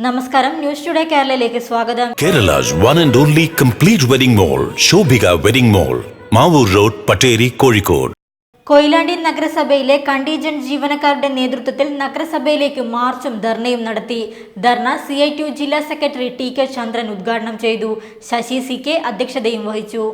നമസ്കാരം, news today കേരളയിലേക്ക് സ്വാഗതം. Kerala's one and only complete wedding mall, Shobhika Wedding Mall, Mavur Road, Pateri, Kozhikode. Koyilandy നഗരസഭയിലെ contingent ജീവനക്കാരുടെ നേതൃത്വത്തിൽ നഗരസഭയിലേക്ക് മാർച്ചും ധർണയും നടത്തി. ധർണ CITU ജില്ലാ സെക്രട്ടറി TK ചന്ദ്രൻ ഉദ്ഘാടനം ചെയ്തു. ശശി CK അധ്യക്ഷതയും വഹിച്ചു.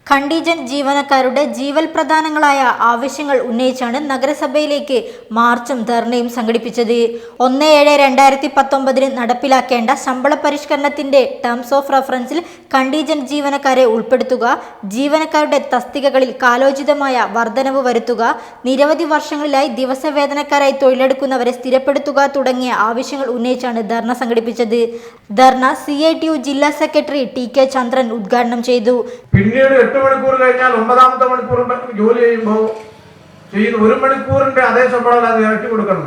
കണ്ടീജന്റ് ജീവനക്കാരുടെ ജീവൽ പ്രധാനങ്ങളായ ആവശ്യങ്ങൾ ഉന്നയിച്ചാണ് നഗരസഭയിലേക്ക് മാർച്ചും ധർണയും സംഘടിപ്പിച്ചത്. 1/7/2019 നടപ്പിലാക്കേണ്ട ശമ്പള പരിഷ്കരണത്തിന്റെ ടേംസ് ഓഫ് റഫറൻസിൽ കണ്ടീജന്റ് ജീവനക്കാരെ ഉൾപ്പെടുത്തുക, ജീവനക്കാരുടെ തസ്തികകളിൽ കാലോചിതമായ വർധനവ് വരുത്തുക, നിരവധി വർഷങ്ങളിലായി ദിവസവേതനക്കാരായി തൊഴിലെടുക്കുന്നവരെ സ്ഥിരപ്പെടുത്തുക തുടങ്ങിയ ആവശ്യങ്ങൾ ഉന്നയിച്ചാണ് ധർണ സംഘടിപ്പിച്ചത്. ധർണ CITU ജില്ലാ സെക്രട്ടറി TK ചന്ദ്രൻ ഉദ്ഘാടനം ചെയ്തു. പിന്നീട് 8 മണിക്കൂർ കഴിഞ്ഞാൽ 9ാമത്തെ മണിക്കൂർ ജോലി ചെയ്യുമ്പോൾ ചെയ്യുന്ന 1 മണിക്കൂറിന്റെ അതേ ശമ്പളം അത് ഇരട്ടി കൊടുക്കണം.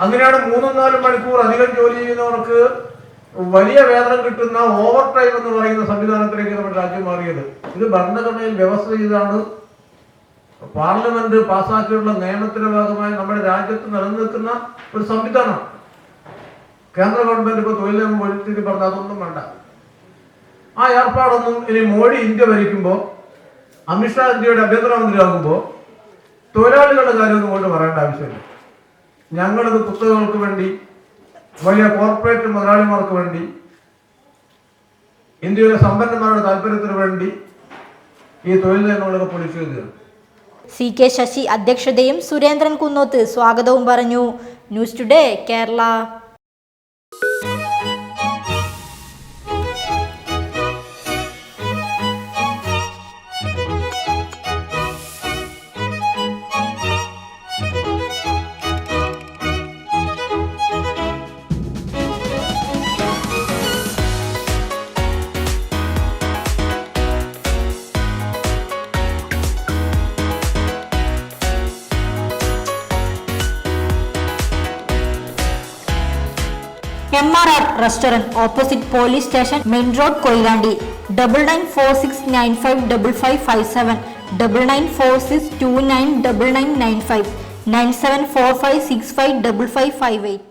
അങ്ങനെയാണ് 3-4 മണിക്കൂർ അധികം ജോലി ചെയ്യുന്നവർക്ക് വലിയ വേതനം കിട്ടുന്ന ഓവർ ടൈം എന്ന് പറയുന്ന സംവിധാനത്തിലേക്ക് നമ്മുടെ രാജ്യം മാറിയത്. ഇത് ഭരണഘടനയിൽ വ്യവസ്ഥ ചെയ്താണ്. പാർലമെന്റ് പാസ്സാക്കിയുള്ള നിയമത്തിന്റെ ഭാഗമായി നമ്മുടെ രാജ്യത്ത് നിലനിൽക്കുന്ന ഒരു സംവിധാനം. കേന്ദ്ര ഗവൺമെന്റ് ഇപ്പോൾ തൊഴിൽ നിയമം ഒഴിച്ചിട്ട് പറഞ്ഞാൽ അതൊന്നും വേണ്ട. ആ ഏർപ്പാടൊന്നും ഇനി മോഡി ഇന്ത്യ ഭരിക്കുമ്പോൾ, അമിത്ഷാ ഇന്ത്യയുടെ ആഭ്യന്തരമന്ത്രിയാകുമ്പോൾ തൊഴിലാളികളുടെ കാര്യമൊന്നും കൊണ്ട് പറയേണ്ട ആവശ്യമില്ല. ഞങ്ങളത് കുത്തകൾക്ക് വേണ്ടി, വലിയ കോർപ്പറേറ്റ് മുതലാളിമാർക്ക് വേണ്ടി, ഇന്ത്യയിലെ സമ്പന്നന്മാരുടെ താല്പര്യത്തിന് വേണ്ടി ഈ തൊഴിൽ നിയമങ്ങളൊക്കെ പൊളിച്ചു ചെയ്തതാണ്. CK ശശി അധ്യക്ഷതയും സുരേന്ദ്രൻ കുന്നോത്ത് സ്വാഗതവും പറഞ്ഞു. News today Kerala. MRR Restaurant, opposite Police Station, Main Road, Koilandi. 9946955557, 9946299995, 9745655558.